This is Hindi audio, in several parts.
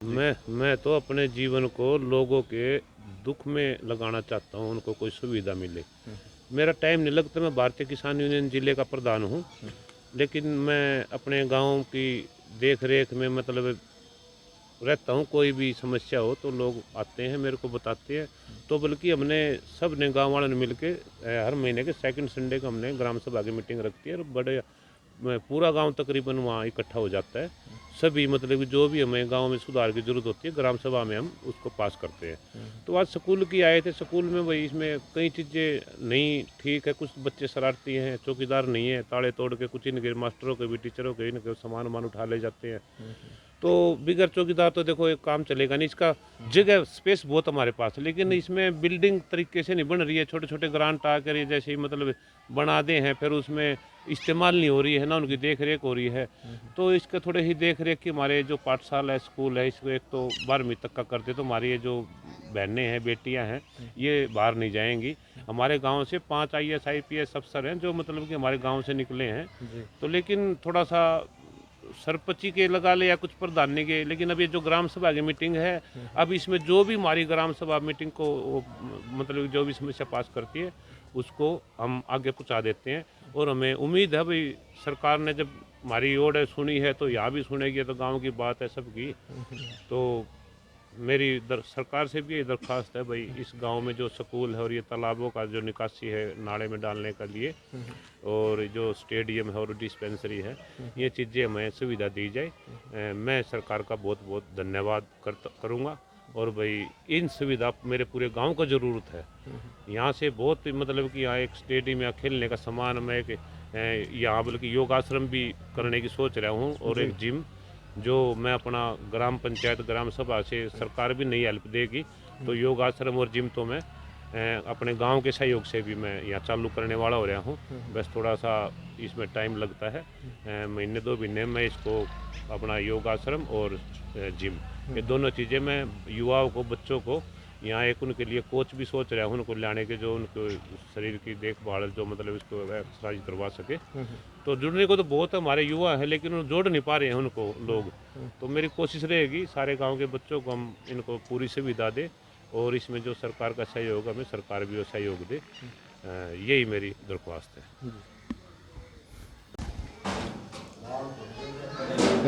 मैं तो अपने जीवन को लोगों के दुख में लगाना चाहता हूँ, उनको कोई सुविधा मिले। मेरा टाइम नहीं लगता, मैं भारतीय किसान यूनियन जिले का प्रधान हूँ, लेकिन मैं अपने गाँव की देख रेख में मतलब रहता हूँ। कोई भी समस्या हो तो लोग आते हैं, मेरे को बताते हैं। तो बल्कि हमने सब ने गाँव वालों ने मिल के हर महीने के सेकंड संडे को हमने ग्राम सभा की मीटिंग रखती है और बड़े पूरा गांव तकरीबन वहाँ इकट्ठा हो जाता है। सभी मतलब कि जो भी हमें गांव में सुधार की ज़रूरत होती है ग्राम सभा में हम उसको पास करते हैं। तो आज स्कूल की आए थे, स्कूल में वही इसमें कई चीज़ें नहीं ठीक है, कुछ बच्चे शरारती हैं, चौकीदार नहीं है, ताले तोड़ के कुछ इनके मास्टरों के भी टीचरों के इनके सामान वामान उठा ले जाते हैं। तो बिगैर चौकीदार तो देखो एक काम चलेगा नहीं। इसका जगह स्पेस बहुत हमारे पास है, लेकिन इसमें बिल्डिंग तरीके से नहीं बन रही है। छोटे छोटे ग्रांट आकर ये जैसे ही मतलब बना दे हैं, फिर उसमें इस्तेमाल नहीं हो रही है ना, उनकी देख रेख हो रही है। तो इसके थोड़े ही देख रेख की हमारे जो पाठशाला है, स्कूल है, इसको एक तो 12वीं तक का करते तो हमारी ये जो बहनें हैं, बेटियां हैं, ये बाहर नहीं जाएंगी। हमारे गांव से 5 IAS IPS अफसर हैं जो मतलब कि हमारे गांव से निकले हैं। तो लेकिन थोड़ा सा सरपंची के लगा ले या कुछ प्रधानी के, लेकिन अब ये जो ग्राम सभा की मीटिंग है, अब इसमें जो भी हमारी ग्राम सभा मीटिंग को मतलब जो भी समस्या पास करती है उसको हम आगे पहुंचा देते हैं। और हमें उम्मीद है भाई सरकार ने जब हमारी ओर सुनी है तो यहाँ भी सुनेगी। तो गांव की बात है सबकी। तो मेरी सरकार से भी ये दरख्वास्त है भाई, इस गांव में जो स्कूल है और ये तालाबों का जो निकासी है नाले में डालने के लिए, और जो स्टेडियम है और डिस्पेंसरी है, ये चीज़ें हमें सुविधा दी जाए। मैं सरकार का बहुत बहुत धन्यवाद करूँगा। और भाई इन सुविधा मेरे पूरे गांव को ज़रूरत है। यहाँ से बहुत मतलब कि यहाँ एक स्टेडियम या खेलने का सामान, मैं एक यहाँ बल्कि योगाश्रम भी करने की सोच रहा हूँ, और एक जिम जो मैं अपना ग्राम पंचायत ग्राम सभा से सरकार भी नहीं हेल्प देगी तो योग आश्रम और जिम तो मैं अपने गांव के सहयोग से भी मैं यहाँ चालू करने वाला हो रहा हूँ। बस थोड़ा सा इसमें टाइम लगता है, महीने 2 महीने में इसको अपना योग आश्रम और जिम, ये दोनों चीज़ें मैं युवाओं को, बच्चों को यहाँ एक उनके लिए कोच भी सोच रहा हूँ उनको लाने के, जो उनको शरीर की देखभाल जो मतलब इसको एक्सरसाइज करवा सके। तो जुड़ने को तो बहुत हमारे युवा हैं, लेकिन वो जोड़ नहीं पा रहे हैं उनको लोग। तो मेरी कोशिश रहेगी सारे गांव के बच्चों को हम इनको पूरी सुविधा दे, और इसमें जो सरकार का सहयोग हमें सरकार भी वो सहयोग दे। यही मेरी दरख्वास्त है।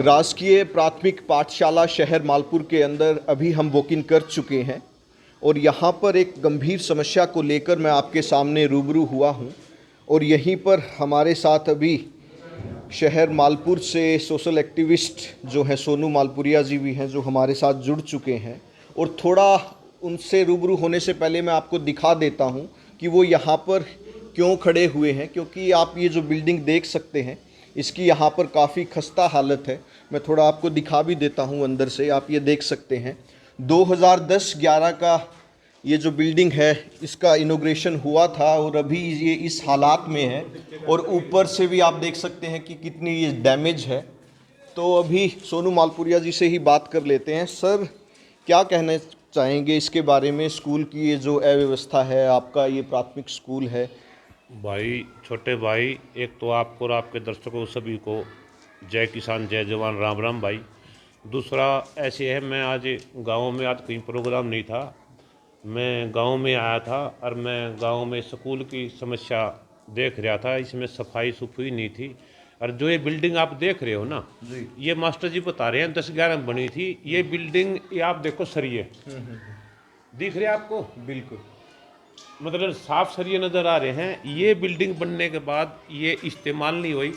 राजकीय प्राथमिक पाठशाला शहर मालपुर के अंदर अभी हम वॉकिंग कर चुके हैं और यहाँ पर एक गंभीर समस्या को लेकर मैं आपके सामने रूबरू हुआ हूँ। और यहीं पर हमारे साथ अभी शहर मालपुर से सोशल एक्टिविस्ट जो हैं सोनू मालपुरिया जी भी हैं, जो हमारे साथ जुड़ चुके हैं। और थोड़ा उनसे रूबरू होने से पहले मैं आपको दिखा देता हूँ कि वो यहाँ पर क्यों खड़े हुए हैं, क्योंकि आप ये जो बिल्डिंग देख सकते हैं इसकी यहाँ पर काफ़ी खस्ता हालत है। मैं थोड़ा आपको दिखा भी देता हूँ अंदर से, आप ये देख सकते हैं 2010-11 का ये जो बिल्डिंग है इसका इनॉग्रेशन हुआ था और अभी ये इस हालात में है। और ऊपर से भी आप देख सकते हैं कि कितनी ये डैमेज है। तो अभी सोनू मालपुरिया जी से ही बात कर लेते हैं। सर, क्या कहना चाहेंगे इसके बारे में, स्कूल की ये जो अव्यवस्था है, आपका ये प्राथमिक स्कूल है? भाई, छोटे भाई, एक तो आपको और आपके दर्शकों सभी को जय किसान जय जवान राम राम भाई। दूसरा ऐसे है, मैं आज गाँव में, आज कहीं प्रोग्राम नहीं था, मैं गांव में आया था और मैं गांव में स्कूल की समस्या देख रहा था। इसमें सफाई सुफाई नहीं थी। और जो ये बिल्डिंग आप देख रहे हो ना, ये मास्टर जी बता रहे हैं 10-11 में बनी थी ये बिल्डिंग। ये आप देखो सरिये दिख रहे हैं आपको, बिल्कुल मतलब साफ सरिये नज़र आ रहे हैं। ये बिल्डिंग बनने के बाद ये इस्तेमाल नहीं हुई।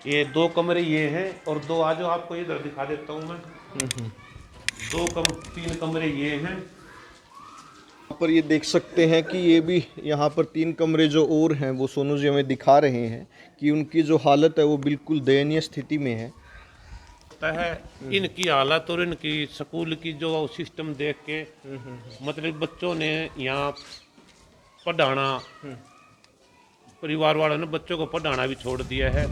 ये 2 कमरे ये हैं और 2 आ जाओ, आपको इधर दिखा देता हूँ मैं। 3 कमरे ये हैं। यहाँ पर ये देख सकते हैं कि ये भी यहाँ पर 3 कमरे जो और हैं वो सोनू जी हमें दिखा रहे हैं कि उनकी जो हालत है वो बिल्कुल दयनीय स्थिति में है। है इनकी हालत और इनकी स्कूल की जो सिस्टम देख के मतलब बच्चों ने यहाँ पढ़ाना, परिवार वालों ने बच्चों को पढ़ाना भी छोड़ दिया है।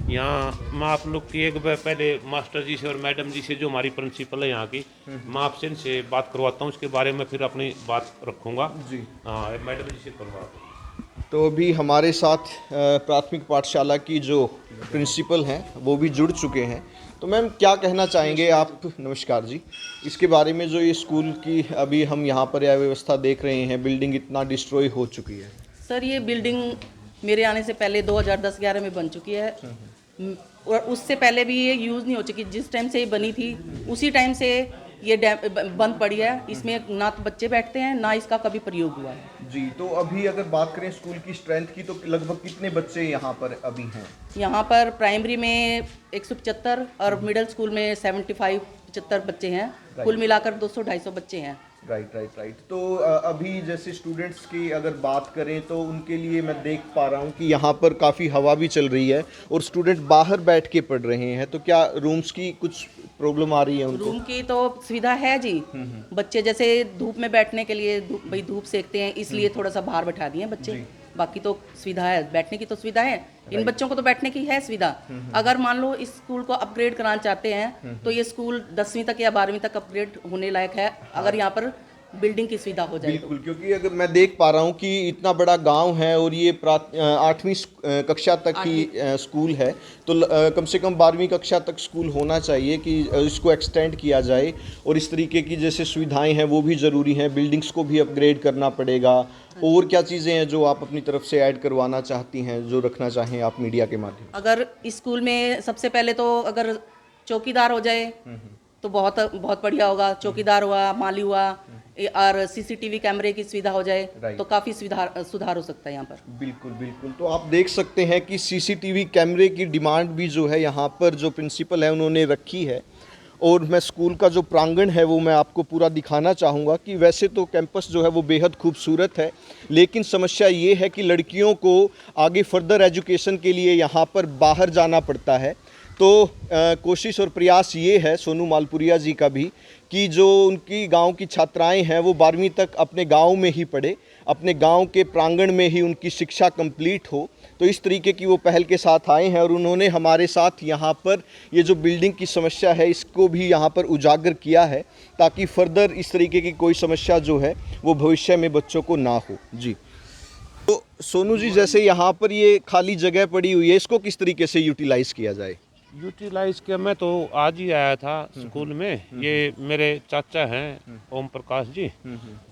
यहाँ मैं आप लोग की एक बार पहले मास्टर जी से और मैडम जी से, जो हमारी प्रिंसिपल है यहाँ की, मैं आपसे इनसे बात करवाता हूँ, उसके बारे में फिर अपनी बात रखूँगा जी। हाँ, मैडम जी से करवाता हूँ। तो अभी हमारे साथ प्राथमिक पाठशाला की जो प्रिंसिपल हैं वो भी जुड़ चुके हैं। तो मैम क्या कहना चाहेंगे आप, नमस्कार जी, इसके बारे में जो ये स्कूल की अभी हम यहाँ पर यह व्यवस्था देख रहे हैं, बिल्डिंग इतना डिस्ट्रॉय हो चुकी है। सर ये बिल्डिंग मेरे आने से पहले 2010-11 में बन चुकी है। और उससे पहले भी ये यूज़ नहीं हो चुकी। जिस टाइम से ये बनी थी उसी टाइम से ये बंद पड़ी है। इसमें ना तो बच्चे बैठते हैं, ना इसका कभी प्रयोग हुआ है। जी, तो अभी अगर बात करें स्कूल की स्ट्रेंथ की, तो लगभग कितने बच्चे यहाँ पर अभी हैं? यहाँ पर प्राइमरी में 175 और मिडिल स्कूल में 75 बच्चे हैं। कुल मिलाकर 200-250 बच्चे हैं। राइट। तो अभी जैसे स्टूडेंट्स की अगर बात करें तो उनके लिए मैं देख पा रहा हूँ कि यहाँ पर काफ़ी हवा भी चल रही है और स्टूडेंट बाहर बैठ के पढ़ रहे हैं। तो क्या रूम्स की कुछ प्रॉब्लम आ रही है उनको? रूम की तो सुविधा है जी। बच्चे जैसे धूप में बैठने के लिए भाई धूप सेकते हैं, इसलिए थोड़ा सा बाहर बैठा दिए हैं बच्चे। बाकी तो सुविधा है, बैठने की तो सुविधा है। इन बच्चों को तो बैठने की है सुविधा। अगर मान लो इस स्कूल को अपग्रेड कराना चाहते हैं तो ये स्कूल 10वीं तक या 12वीं तक अपग्रेड होने लायक है, अगर यहाँ पर बिल्डिंग की सुविधा हो जाए। बिल्कुल, क्योंकि अगर मैं देख पा रहा हूँ कि इतना बड़ा गांव है और ये 8वीं कक्षा तक ही स्कूल है, तो कम से कम 12वीं कक्षा तक स्कूल होना चाहिए कि इसको एक्सटेंड किया जाए। और इस तरीके की जैसे सुविधाएं हैं वो भी ज़रूरी हैं, बिल्डिंग्स को भी अपग्रेड करना पड़ेगा। और क्या चीज़ें हैं जो आप अपनी तरफ से ऐड करवाना चाहती हैं, जो रखना चाहें आप मीडिया के माध्यम से? अगर इस स्कूल में सबसे पहले तो अगर चौकीदार हो जाए तो बहुत बहुत बढ़िया होगा। चौकीदार हुआ, माली हुआ, और सीसीटीवी कैमरे की सुविधा हो जाए तो काफ़ी सुधार हो सकता है यहाँ पर। बिल्कुल। तो आप देख सकते हैं कि सीसीटीवी कैमरे की डिमांड भी जो है यहाँ पर जो प्रिंसिपल है उन्होंने रखी है। और मैं स्कूल का जो प्रांगण है वो मैं आपको पूरा दिखाना चाहूँगा कि वैसे तो कैंपस जो है वो बेहद खूबसूरत है, लेकिन समस्या ये है कि लड़कियों को आगे फर्दर एजुकेशन के लिए यहाँ पर बाहर जाना पड़ता है। तो कोशिश और प्रयास ये है सोनू मालपुरिया जी का भी कि जो उनकी गांव की छात्राएं हैं वो 12वीं तक अपने गांव में ही पढ़े, अपने गांव के प्रांगण में ही उनकी शिक्षा कंप्लीट हो। तो इस तरीके की वो पहल के साथ आए हैं और उन्होंने हमारे साथ यहाँ पर ये जो बिल्डिंग की समस्या है इसको भी यहाँ पर उजागर किया है, ताकि फर्दर इस तरीके की कोई समस्या जो है वो भविष्य में बच्चों को ना हो। जी, तो सोनू जी, जैसे यहाँ पर ये खाली जगह पड़ी हुई है, इसको किस तरीके से यूटिलाइज़ किया जाए? यूटिलाइज किया, मैं तो आज ही आया था स्कूल में। ये मेरे चाचा हैं ओम प्रकाश जी,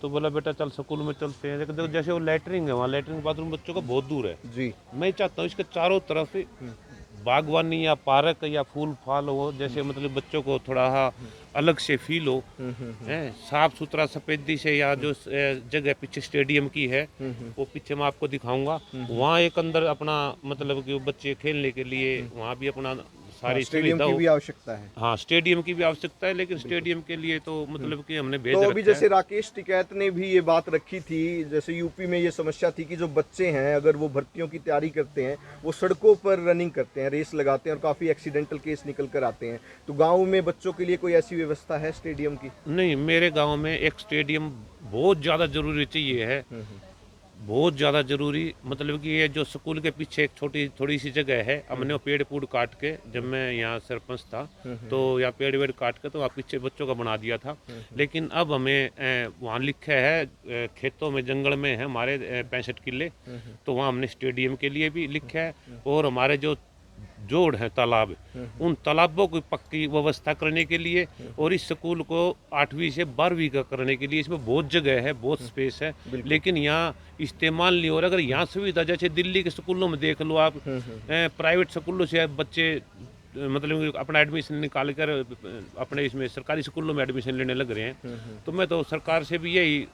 तो बोला बेटा चल स्कूल में चलते हैं। लेकिन देखो जैसे वो लैटरिन है, वहाँ लैटरिन बाथरूम बच्चों का बहुत दूर है जी। मैं चाहता हूँ इसके चारों तरफ बागवानी या पार्क या फूल फाल हो, जैसे मतलब बच्चों को थोड़ा अलग से फील हो, साफ सुथरा सफेदी से। या जो जगह पीछे स्टेडियम की है वो पीछे मैं आपको दिखाऊंगा। वहाँ एक अंदर अपना मतलब कि बच्चे खेलने के लिए वहाँ भी अपना सारी स्टेडियम सुविधा की हो। भी आवश्यकता है। हाँ, स्टेडियम की भी आवश्यकता है, लेकिन स्टेडियम के लिए तो मतलब कि हमने भेज तो रखा अभी है। जैसे राकेश टिकैत ने भी ये बात रखी थी, जैसे यूपी में ये समस्या थी कि जो बच्चे हैं अगर वो भर्तियों की तैयारी करते हैं वो सड़कों पर रनिंग करते हैं, रेस लगाते हैं और काफ़ी एक्सीडेंटल केस निकल कर आते हैं। तो गाँव में बच्चों के लिए कोई ऐसी व्यवस्था है स्टेडियम की? नहीं, मेरे गांव में एक स्टेडियम बहुत ज़्यादा जरूरी चाहिए है, बहुत ज़्यादा ज़रूरी। मतलब कि ये जो स्कूल के पीछे एक थोड़ी सी जगह है, हमने वो पेड़ पूड़ काट के, जब मैं यहाँ सरपंच था तो यहाँ पेड़ वेड़ काट के तो वहाँ पीछे बच्चों का बना दिया था। लेकिन अब हमें वहाँ लिखा है खेतों में जंगल में है हमारे 65 किले, तो वहाँ हमने स्टेडियम के लिए भी लिखा है। और हमारे जो जोड़ है तालाब, उन तालाबों की पक्की व्यवस्था करने के लिए और इस स्कूल को 8वीं से 12वीं का करने के लिए इसमें बहुत जगह है, बहुत स्पेस है, लेकिन यहाँ इस्तेमाल नहीं हो रहा। अगर यहाँ सुविधा जैसे दिल्ली के स्कूलों में देख लो आप, प्राइवेट स्कूलों से बच्चे मतलब अपना एडमिशन निकाल कर अपने इसमें सरकारी स्कूलों में एडमिशन लेने लग रहे हैं। तो मैं तो सरकार से भी यही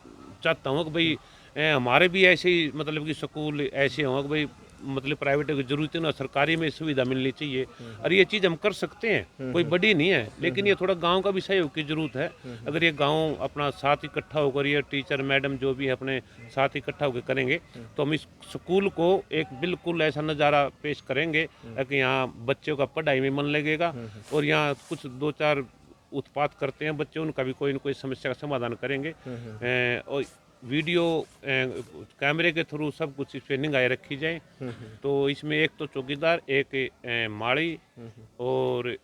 चाहता हूँ कि भाई हमारे भी ऐसे ही मतलब कि स्कूल ऐसे हों कि भाई मतलब प्राइवेट की जरूरत है ना, सरकारी में सुविधा मिलनी चाहिए। और ये चीज़ हम कर सकते हैं, कोई बड़ी नहीं है, लेकिन ये थोड़ा गांव का भी सहयोग की जरूरत है। अगर ये गांव अपना साथ इकट्ठा होकर, ये टीचर मैडम जो भी है अपने साथ इकट्ठा होकर करेंगे तो हम इस स्कूल को एक बिल्कुल ऐसा नज़ारा पेश करेंगे कि यहाँ बच्चों का पढ़ाई में मन लगेगा। और यहाँ कुछ 2-4 उत्पात करते हैं बच्चे, उनका भी कोई न कोई समस्या का समाधान करेंगे। और वीडियो कैमरे के थ्रू सब कुछ इस पर निगाहें रखी जाए। तो इसमें एक तो चौकीदार, एक माड़ी और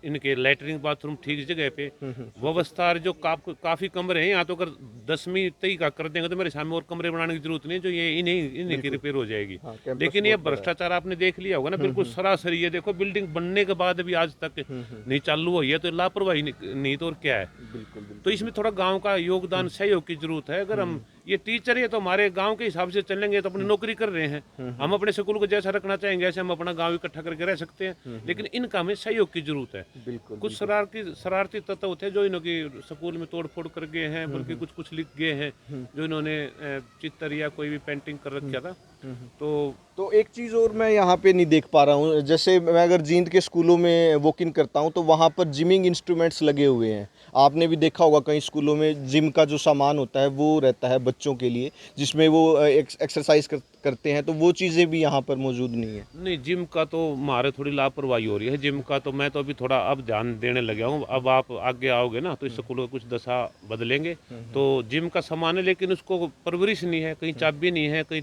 इनके लैटरिन बाथरूम ठीक जगह पे व्यवस्था और जो काफ़ी कमरे हैं यहाँ तो अगर 10वीं तक का कर देंगे तो मेरे सामने और कमरे बनाने की जरूरत नहीं है, जो ये इन्हीं की रिपेयर हो जाएगी। लेकिन ये भ्रष्टाचार आपने देख लिया होगा ना, बिल्कुल सरासरी। ये देखो बिल्डिंग बनने के बाद भी आज तक नहीं चालू हुई है, तो लापरवाही नहीं तो और क्या है। तो इसमें थोड़ा गाँव का योगदान सहयोग की जरूरत है। अगर हम ये टीचर है तो हमारे गांव के हिसाब से चलेंगे तो अपनी नौकरी कर रहे हैं, हम अपने स्कूल को जैसा रखना चाहेंगे ऐसे हम अपना गांव इकट्ठा करके रह सकते हैं। लेकिन इनका हमें सहयोग की जरूरत है। कुछ शरारती तत्व होते हैं जो इन्होंने स्कूल में तोड़ फोड़ कर गए हैं, बल्कि कुछ लिख गए हैं, जो इन्होंने चित्र या कोई भी पेंटिंग कर रखा था। तो एक चीज़ और मैं यहाँ पे नहीं देख पा रहा हूँ, जैसे मैं अगर जींद के स्कूलों में वॉक इन करता हूँ तो वहाँ पर जिमिंग इंस्ट्रूमेंट्स लगे हुए हैं। आपने भी देखा होगा कई स्कूलों में जिम का जो सामान होता है वो रहता है बच्चों के लिए, जिसमें वो एक्सरसाइज करते हैं, तो वो चीज़ें भी यहाँ पर मौजूद नहीं है। नहीं, जिम का तो हमारे थोड़ी लापरवाही हो रही है। जिम का तो मैं तो अभी थोड़ा अब ध्यान देने लगा हूँ। अब आप आगे आओगे ना तो इस स्कूल का कुछ दशा बदलेंगे। तो जिम का सामान है लेकिन उसको परवरिश नहीं है, कहीं चाबी नहीं है, कहीं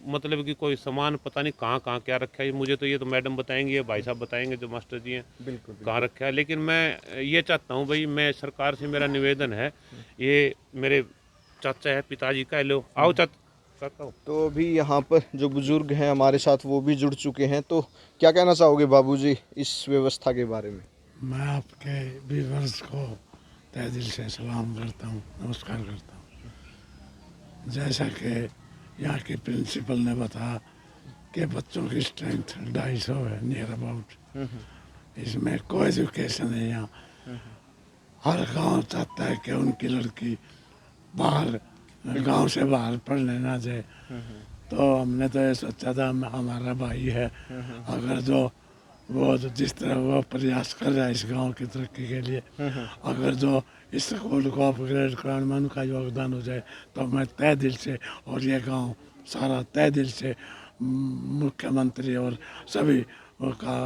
मतलब कि कोई सामान पता नहीं कहाँ कहाँ क्या रखा है। मुझे तो ये तो मैडम बताएंगे, ये भाई साहब बताएंगे जो मास्टर जी हैं कहाँ रखा है। लेकिन मैं ये चाहता हूँ भाई, मैं सरकार से मेरा निवेदन है, ये मेरे चाचा है पिताजी का, लो आओ चाचा। तो अभी यहाँ पर जो बुजुर्ग हैं हमारे साथ वो भी जुड़ चुके हैं, तो क्या कहना चाहोगे बाबूजी इस व्यवस्था के बारे में? मैं आपके व्यूअर्स को तहे दिल से सलाम करता हूँ, नमस्कार करता हूँ। जैसा कि यहाँ के प्रिंसिपल ने बताया कि बच्चों की स्ट्रेंथ 250 है नियर अबाउट। इसमें को एजुकेशन है यहाँ। हर गांव चाहता है कि उनकी लड़की बाहर गांव से बाहर पढ़ने ना जाए। तो हमने तो ये सोचा था हमारा भाई है, अगर जो वो जिस तरह वो प्रयास कर रहा है इस गांव की तरक्की के लिए, अगर जो इस स्कूल को अपग्रेड कराने में उनका योगदान हो जाए तो मैं तहे दिल से और ये गांव सारा तहे दिल से मुख्यमंत्री और सभी का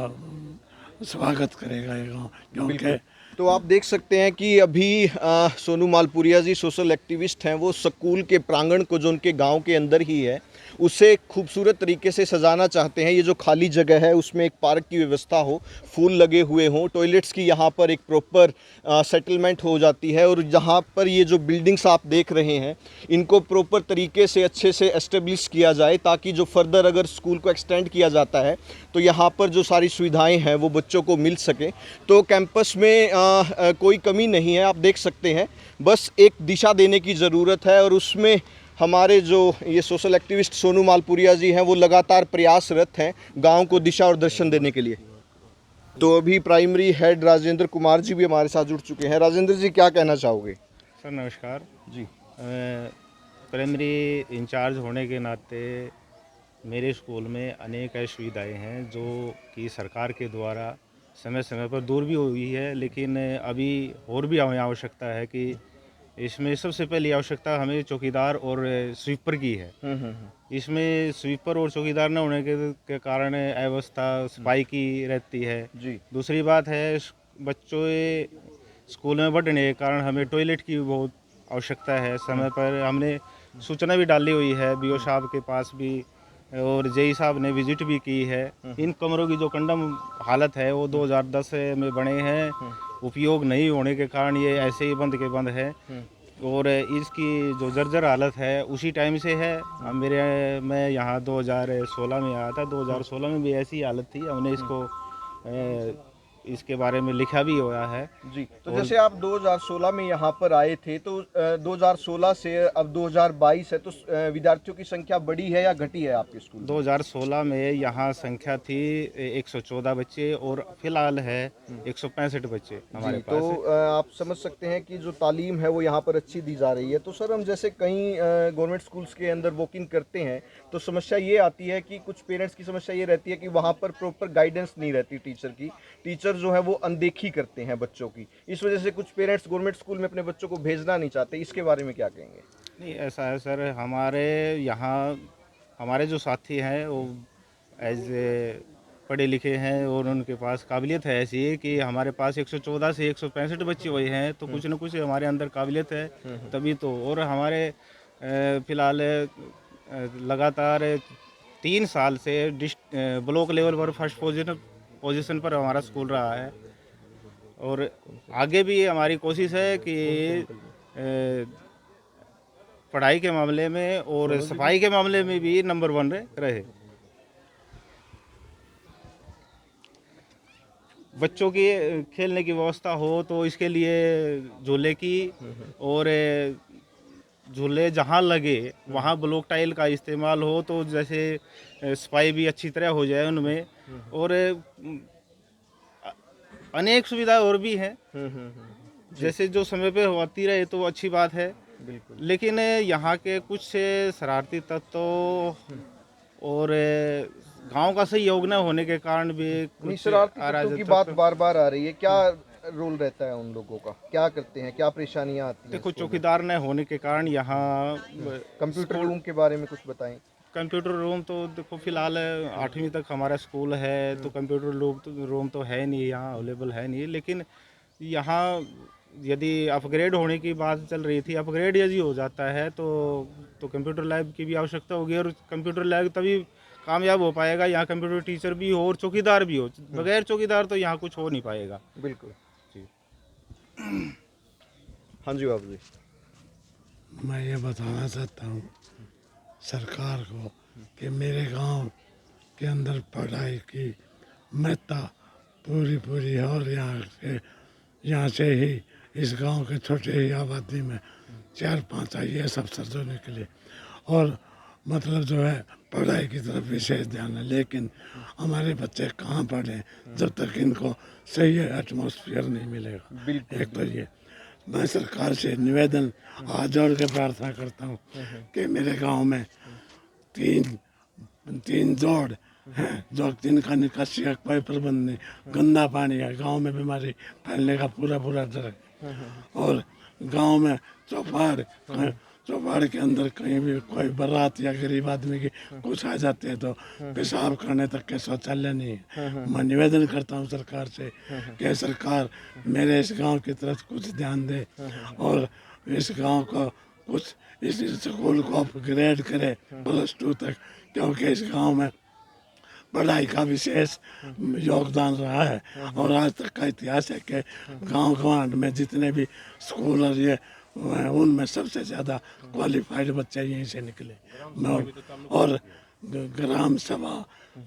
स्वागत करेगा ये गांव। क्योंकि तो आप देख सकते हैं कि अभी सोनू मालपुरिया जी सोशल एक्टिविस्ट हैं, वो स्कूल के प्रांगण को जो उनके गांव के अंदर ही है उसे खूबसूरत तरीके से सजाना चाहते हैं। ये जो खाली जगह है उसमें एक पार्क की व्यवस्था हो, फूल लगे हुए हों, टॉयलेट्स की यहाँ पर एक प्रॉपर सेटलमेंट हो जाती है, और जहाँ पर ये जो बिल्डिंग्स आप देख रहे हैं इनको प्रॉपर तरीके से अच्छे से एस्टेब्लिश किया जाए, ताकि जो फर्दर अगर स्कूल को एक्सटेंड किया जाता है तो यहाँ पर जो सारी सुविधाएँ हैं वो बच्चों को मिल सके। तो कैंपस में कोई कमी नहीं है, आप देख सकते हैं, बस एक दिशा देने की ज़रूरत है, और उसमें हमारे जो ये सोशल एक्टिविस्ट सोनू मालपुरिया जी हैं वो लगातार प्रयासरत हैं गांव को दिशा और दर्शन देने के लिए। तो अभी प्राइमरी हेड राजेंद्र कुमार जी भी हमारे साथ जुड़ चुके हैं। राजेंद्र जी क्या कहना चाहोगे? सर नमस्कार जी। प्राइमरी इंचार्ज होने के नाते मेरे स्कूल में अनेक ऐसी सुविधाएँ हैं जो कि सरकार के द्वारा समय समय पर दूर भी हुई है, लेकिन अभी और भी हमें आवश्यकता है कि इसमें सबसे पहली आवश्यकता हमें चौकीदार और स्वीपर की है। इसमें स्वीपर और चौकीदार न होने के कारण अव्यवस्था सफाई की रहती है जी। दूसरी बात है बच्चों स्कूल में बढ़ने के कारण हमें टॉयलेट की बहुत आवश्यकता है। समय पर हमने सूचना भी डाली हुई है बीओ साहब के पास भी, और जेई साहब ने विजिट भी की है। इन कमरों की जो कंडम हालत है वो 2010 में बने हैं, उपयोग नहीं होने के कारण ये ऐसे ही बंद के बंद है, और इसकी जो जर्जर हालत है उसी टाइम से है। मैं यहाँ 2016 में आया था, 2016 में भी ऐसी हालत थी। हमने इसके बारे में लिखा भी हुआ है जी। तो जैसे आप 2016 में यहाँ पर आए थे, तो 2016 से अब 2022 है, तो विद्यार्थियों की संख्या बढ़ी है या घटी है आपके स्कूल? 2016 में यहाँ संख्या थी 114 बच्चे और फिलहाल है 165 बच्चे हमारे पास। तो आप समझ सकते हैं कि जो तालीम है वो यहाँ पर अच्छी दी जा रही है। तो सर, हम जैसे कई गवर्नमेंट स्कूल्स के अंदर वॉक इन करते हैं तो समस्या ये आती है कि कुछ पेरेंट्स की समस्या ये रहती है कि वहाँ पर प्रॉपर गाइडेंस नहीं रहती टीचर जो है वो अनदेखी करते हैं बच्चों की। इस वजह से कुछ पेरेंट्स गवर्नमेंट स्कूल में अपने बच्चों को भेजना नहीं चाहते। इसके बारे में क्या कहेंगे? नहीं, ऐसा है सर, हमारे यहाँ हमारे जो साथी हैं वो एज पढ़े लिखे हैं और उनके पास काबिलियत है ऐसी कि हमारे पास 114 से 165 बच्चे हुए हैं, तो कुछ न कुछ हमारे अंदर काबिलियत है तभी तो। और हमारे फ़िलहाल लगातार 3 साल से ब्लॉक लेवल पर फर्स्ट पोजीशन पर हमारा स्कूल रहा है। और आगे भी हमारी कोशिश है कि पढ़ाई के मामले में और सफाई के मामले में भी नंबर 1 रहे। बच्चों की खेलने की व्यवस्था हो तो इसके लिए झूले की और झूले जहाँ लगे वहाँ ब्लॉक टाइल का इस्तेमाल हो, तो जैसे सफाई भी अच्छी तरह हो जाए उनमें, और अनेक सुविधाएं और भी हैं जैसे जो समय पे होती रहे तो अच्छी बात है। लेकिन यहाँ के कुछ शरारती तत्व और गांव का सही योग न होने के कारण भी कुछ शरारती तत्वों की अराजकता बात बार बार आ रही है, क्या रोल रहता है उन लोगों का, क्या करते हैं, क्या परेशानियां आती हैं? देखो, चौकीदार न होने के कारण यहाँ कंप्यूटर रूम के बारे में कुछ बताएं। कंप्यूटर रूम तो देखो फिलहाल 8वीं तक हमारा स्कूल है, तो कंप्यूटर रूम तो है नहीं यहाँ, अवेलेबल है नहीं। लेकिन यहाँ यदि अपग्रेड होने की बात चल रही थी, अपग्रेड यदि हो जाता है तो कंप्यूटर लैब की भी आवश्यकता होगी, और कंप्यूटर लैब तभी कामयाब हो पाएगा यहाँ कंप्यूटर टीचर भी हो और चौकीदार भी हो। बगैर चौकीदार तो यहाँ कुछ हो नहीं पाएगा। बिल्कुल जी। हाँ जी बाबू जी। मैं ये बताना चाहता हूँ सरकार को कि मेरे गांव के अंदर पढ़ाई की महत्ता पूरी है, और यहाँ से ही इस गांव के छोटे ही आबादी में 4-5 IAS अफसर जो निकले, और मतलब जो है पढ़ाई की तरफ विशेष ध्यान है। लेकिन हमारे बच्चे कहाँ पढ़ें जब तक इनको सही एटमॉस्फेयर नहीं मिलेगा। एक तो ये मैं सरकार से निवेदन हाथ जोड़ के प्रार्थना करता हूँ कि मेरे गांव में तीन जोड़ हैं जो जिनका निकासी का कोई प्रबंध नहीं, गंदा पानी है, गांव में बीमारी फैलने का पूरा डर है। और गांव में चौपाड़ के अंदर कहीं भी कोई बारात या गरीब आदमी की कुछ आ जाते हैं तो पेशाब करने तक के शौचालय नहीं है। मैं निवेदन करता हूँ सरकार से कि सरकार मेरे इस गांव की तरफ कुछ ध्यान दे और इस गांव को कुछ इस स्कूल को अपग्रेड करे +2 तक, क्योंकि इस गांव में पढ़ाई का विशेष योगदान रहा है। और आज तक का इतिहास है कि गांव में जितने भी स्कूल और ये उनमें सबसे ज़्यादा क्वालिफाइड बच्चे यहीं से निकले। और ग्राम सभा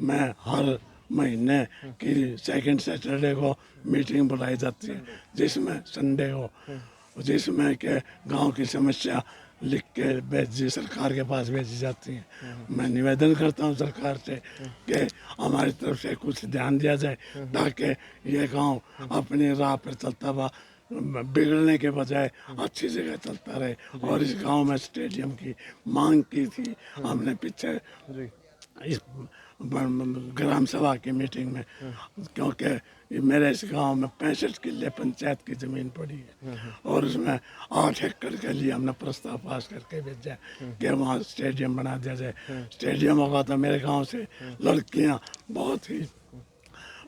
में हर महीने की सेकंड सैटरडे को मीटिंग बुलाई जाती है, जिसमें संडे को जिसमें के गांव की समस्या लिख के सरकार के पास भेजी जाती हैं। मैं निवेदन करता हूं सरकार से कि हमारी तरफ से कुछ ध्यान दिया जाए ताकि ये गांव अपनी राह पर चलता हुआ बिगड़ने के बजाय अच्छी जगह चलता रहे। और इस गांव में स्टेडियम की मांग की थी हमने पीछे इस ग्राम सभा की मीटिंग में, क्योंकि मेरे इस गांव में 65 किले पंचायत की ज़मीन पड़ी है और उसमें 8 एकड़ के लिए हमने प्रस्ताव पास करके भेजा कि वहाँ स्टेडियम बना दिया जाए। स्टेडियम होगा तो मेरे गांव से लड़कियाँ बहुत ही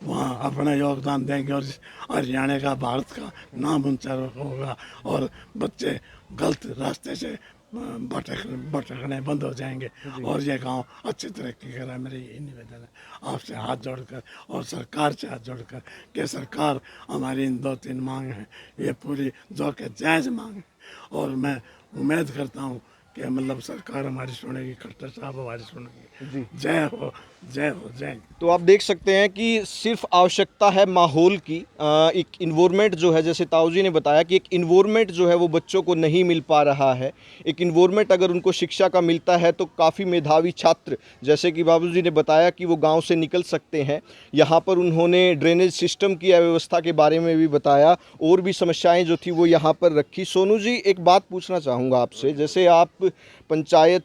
वहाँ अपना योगदान देंगे और हरियाणा का भारत का नाम ऊंचा होगा और बच्चे गलत रास्ते से भटकने बंद हो जाएंगे और ये गांव अच्छी तरक्की करा। मेरा यही निवेदन है आपसे हाथ जोड़कर और सरकार से हाथ जोड़कर कि सरकार हमारी इन 2-3 मांग हैं ये पूरी जो कि जायज़ मांग है, और मैं उम्मीद करता हूँ कि मतलब सरकार हमारी सुनेगी, खट्टर साहब हमारी सुनेगी। जय हो जय हो जय। तो आप देख सकते हैं कि सिर्फ आवश्यकता है माहौल की, एक इन्वायरमेंट जो है, जैसे ताऊ जी ने बताया कि एक इन्वायरमेंट जो है वो बच्चों को नहीं मिल पा रहा है। एक इन्वायरमेंट अगर उनको शिक्षा का मिलता है तो काफ़ी मेधावी छात्र, जैसे कि बाबू जी ने बताया कि वो गांव से निकल सकते हैं। यहाँ पर उन्होंने ड्रेनेज सिस्टम की अव्यवस्था के बारे में भी बताया, और भी समस्याएँ जो थी वो यहाँ पर रखी। सोनू जी, एक बात पूछना चाहूँगा आपसे, जैसे आप पंचायत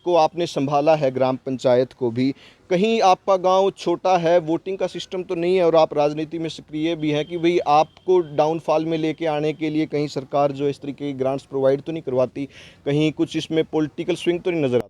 को आपने संभाला है, ग्राम पंचायत को भी, कहीं आपका गांव छोटा है, वोटिंग का सिस्टम तो नहीं है और आप राजनीति में सक्रिय भी हैं, कि भाई आपको डाउनफॉल में लेके आने के लिए कहीं सरकार जो इस तरीके की ग्रांट्स प्रोवाइड तो नहीं करवाती, कहीं कुछ इसमें पॉलिटिकल स्विंग तो नहीं नज़र?